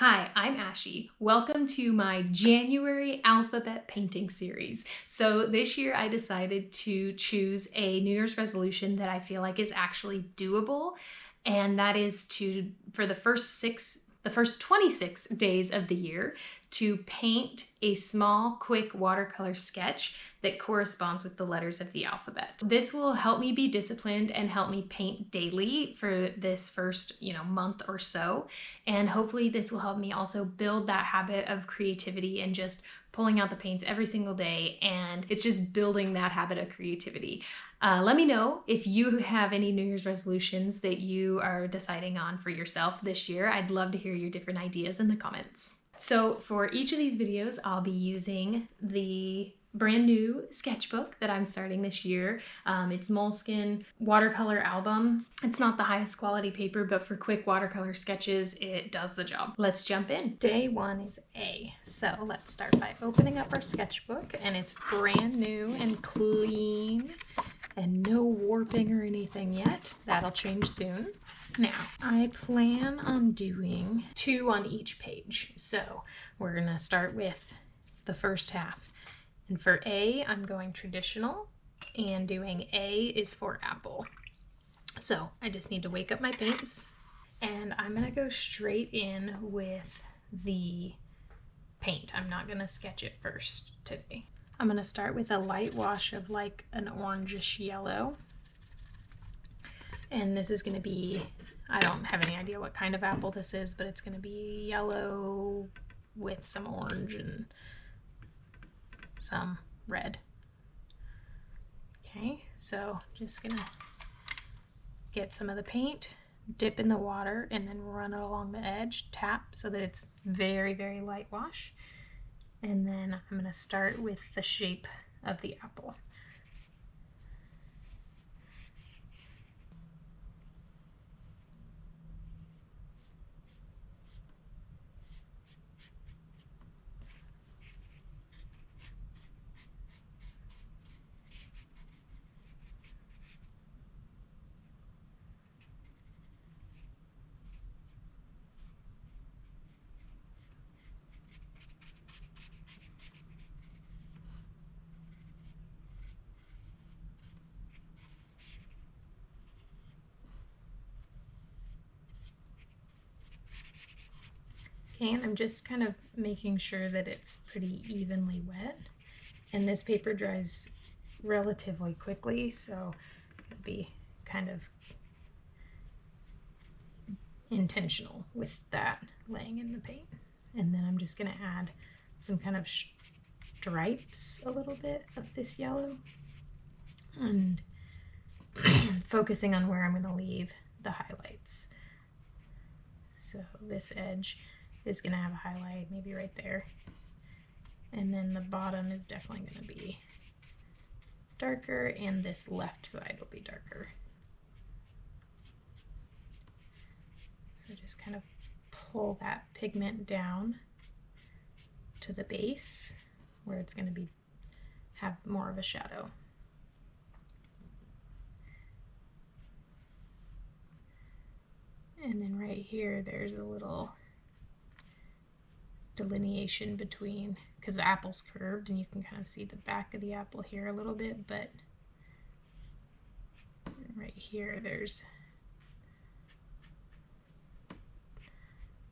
Hi, I'm Ashy. Welcome to my January alphabet painting series. So this year I decided to choose a New Year's resolution that I feel like is actually doable, and that is for the first 26 days of the year, to paint a small, quick watercolor sketch that corresponds with the letters of the alphabet. This will help me be disciplined and help me paint daily for this first, month or so. And hopefully this will help me also build that habit of creativity and just pulling out the paints every single day. And it's just building that habit of creativity. Let me know if you have any New Year's resolutions that you are deciding on for yourself this year. I'd love to hear your different ideas in the comments. So for each of these videos, I'll be using the brand new sketchbook that I'm starting this year. It's Moleskine watercolor album. It's not the highest quality paper, but for quick watercolor sketches, it does the job. Let's jump in. Day one is A. So let's start by opening up our sketchbook, and it's brand new and clean and no warping or anything yet. That'll change soon. Now, I plan on doing 2 on each page. So we're gonna start with the first half. And for A, I'm going traditional, and doing A is for apple. So I just need to wake up my paints, and I'm gonna go straight in with the paint. I'm not gonna sketch it first today. I'm gonna start with a light wash of like an orangish yellow. And this is gonna be, I don't have any idea what kind of apple this is, but it's gonna be yellow with some orange and some red. Okay, so just gonna get some of the paint, dip in the water, and then run it along the edge, tap so that it's very, very light wash. And then I'm gonna start with the shape of the apple. Okay, and I'm just kind of making sure that it's pretty evenly wet. And this paper dries relatively quickly, so it'll be kind of intentional with that laying in the paint. And then I'm just gonna add some kind of stripes, a little bit of this yellow, and focusing on where I'm gonna leave the highlights. So this edge is gonna have a highlight maybe right there. And then the bottom is definitely gonna be darker, and this left side will be darker. So just kind of pull that pigment down to the base where it's going to have more of a shadow. And then right here there's a little delineation between, because the apple's curved and you can kind of see the back of the apple here a little bit, but right here there's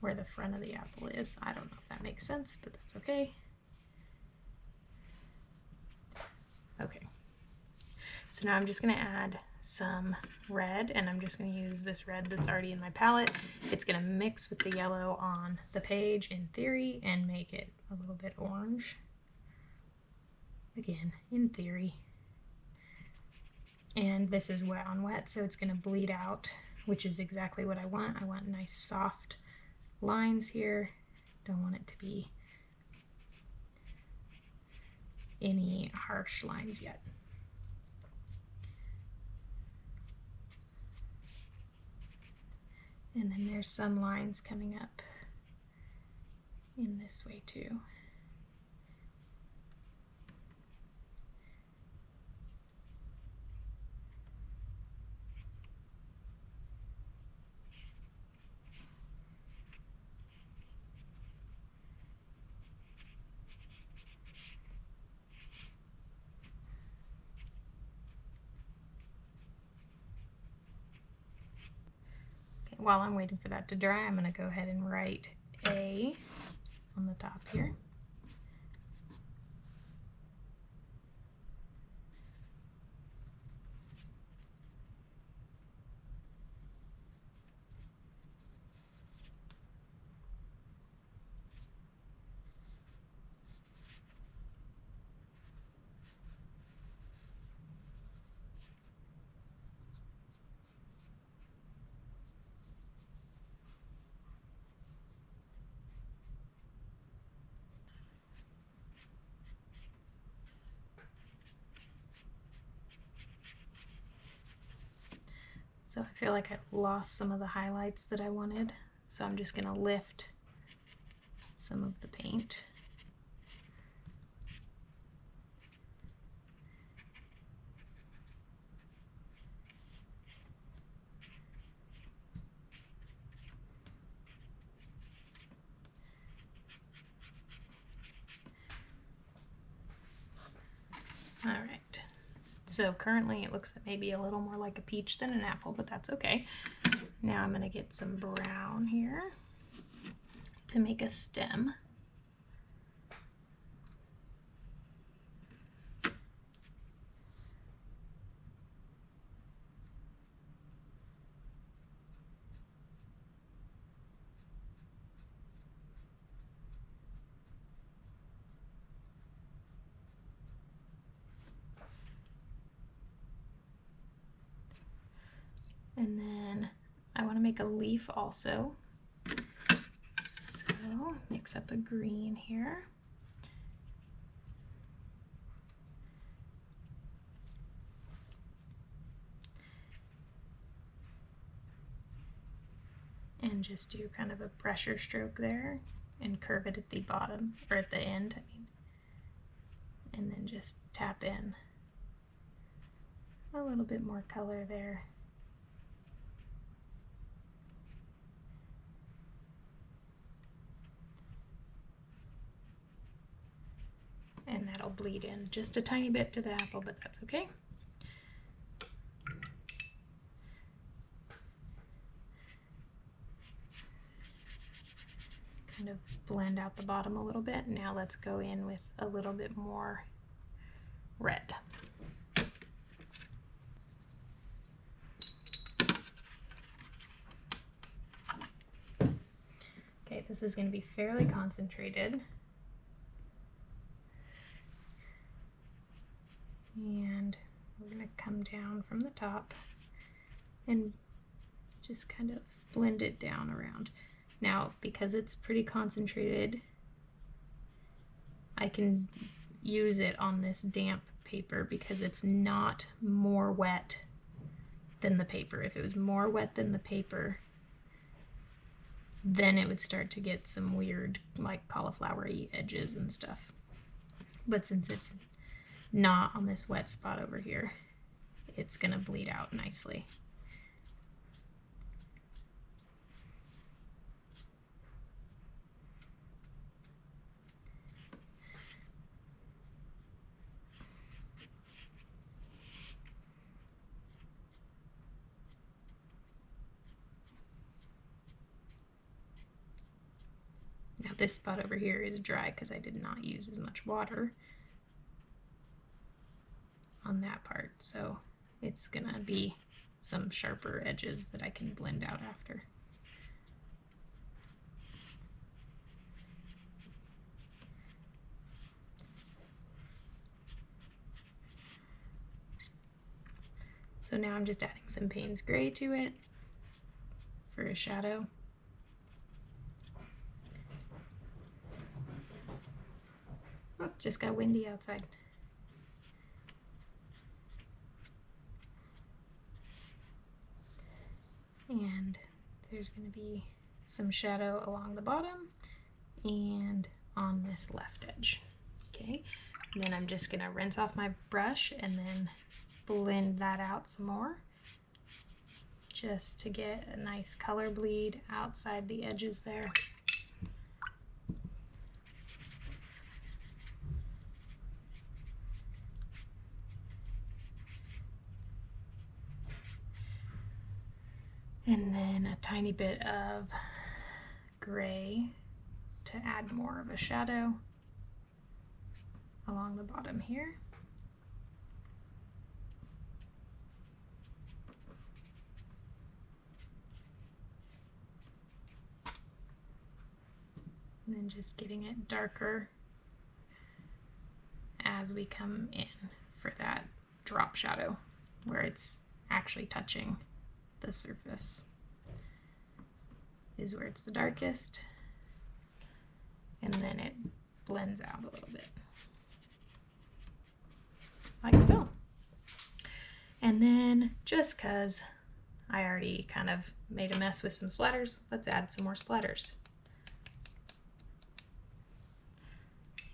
where the front of the apple is. I don't know if that makes sense, but that's okay. Okay, so now I'm just going to add some red, and I'm just going to use this red that's already in my palette. It's going to mix with the yellow on the page in theory and make it a little bit orange. Again, in theory. And this is wet on wet, so it's going to bleed out, which is exactly what I want. I want nice soft lines here. Don't want it to be any harsh lines yet. And then there's some lines coming up in this way too. while I'm waiting for that to dry, I'm going to go ahead and write A on the top here. So I feel like I've lost some of the highlights that I wanted, so I'm just going to lift some of the paint. All right, so currently it looks maybe a little more like a peach than an apple, but that's okay. Now I'm going to get some brown here to make a stem. And then I want to make a leaf also. So mix up a green here. And just do kind of a pressure stroke there and curve it at the bottom, or at the end, I mean. And then just tap in a little bit more color there. And that'll bleed in just a tiny bit to the apple, but that's okay. Kind of blend out the bottom a little bit. Now let's go in with a little bit more red. Okay, this is going to be fairly concentrated. And we're going to come down from the top and just kind of blend it down around. Now, because it's pretty concentrated, I can use it on this damp paper because it's not more wet than the paper. If it was more wet than the paper, then it would start to get some weird, like, cauliflower-y edges and stuff. But since it's not on this wet spot over here, it's gonna bleed out nicely. Now this spot over here is dry because I did not use as much water on that part, so it's gonna be some sharper edges that I can blend out after. So now I'm just adding some Payne's Gray to it for a shadow. Oh, just got windy outside. And there's going to be some shadow along the bottom and on this left edge. Okay, and then I'm just going to rinse off my brush and then blend that out some more, just to get a nice color bleed outside the edges there. And then a tiny bit of gray to add more of a shadow along the bottom here. And then just getting it darker as we come in for that drop shadow where it's actually touching the surface is where it's the darkest, and then it blends out a little bit like so. And then just because I already kind of made a mess with some splatters, let's add some more splatters.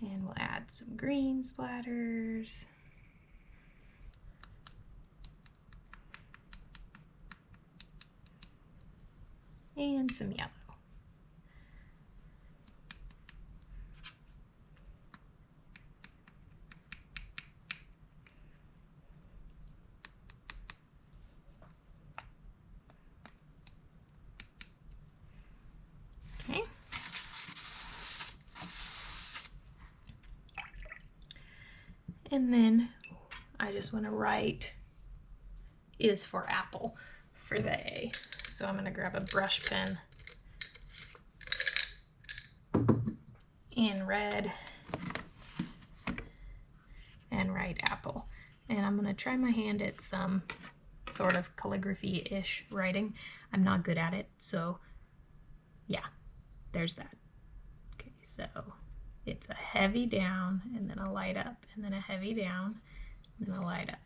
And we'll add some green splatters. And some yellow. Okay. And then I just want to write is for apple for the A. So I'm going to grab a brush pen in red and write apple. And I'm going to try my hand at some sort of calligraphy-ish writing. I'm not good at it, so yeah, there's that. Okay, so it's a heavy down and then a light up and then a heavy down and then a light up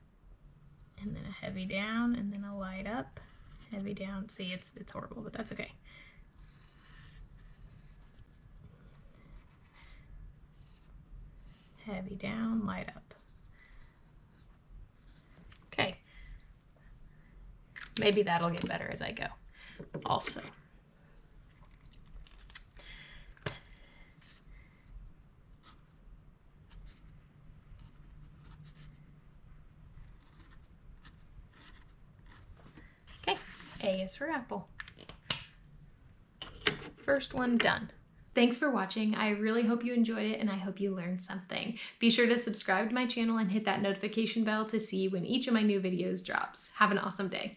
and then a heavy down and then a light up. Heavy down. See, it's horrible, but that's okay. Heavy down, light up. Okay. Maybe that'll get better as I go also. Okay, A is for apple. First one done. Thanks for watching. I really hope you enjoyed it and I hope you learned something. Be sure to subscribe to my channel and hit that notification bell to see when each of my new videos drops. Have an awesome day.